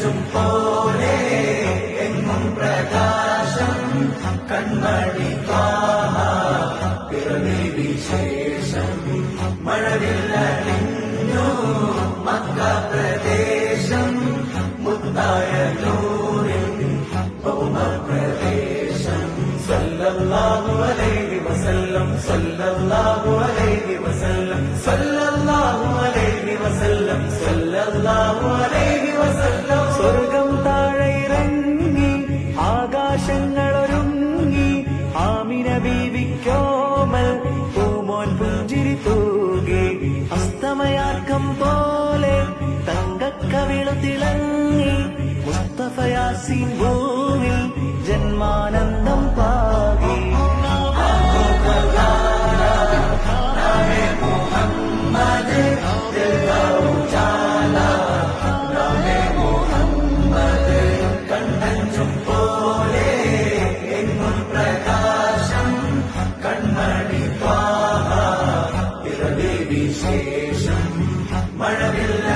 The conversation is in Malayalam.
കണ്ണഞ്ചും പോലെ എങ്ങും പ്രകാശം കൺമണി പിറവി വിശേഷം മഴവില്ലണിഞ്ഞു മക്ക പ്രദേശം മുത്തായ നൂറിൻ ഭൗമപ്രദേശം സല്ലല്ലാഹു അലൈഹി വസല്ലം സല്ലല്ലാഹു അലൈഹി വസല്ലം സല്ലല്ലാഹു അലൈഹി വസല്ലം സല്ലല്ലാഹു അലൈഹി വസല്ലം. സ്വർഗം താഴെ ഇറങ്ങി ആകാശങ്ങളൊരുങ്ങി ആമിന ബീവിക്കോമൽ പൂമോൻ പുഞ്ചിരി തൂകി അസ്തമയാക്കം പോലെ തങ്കക്കവിളു തിളങ്ങി മുസ്തഫ യാസീൻ ഭൂവിൽ ജന്മാനന്ദം പാകി. കണ്ണഞ്ചും പോലെ എങ്ങും പ്രകാശം കൺമണി പിറവി വിശേഷം മഴവില്ല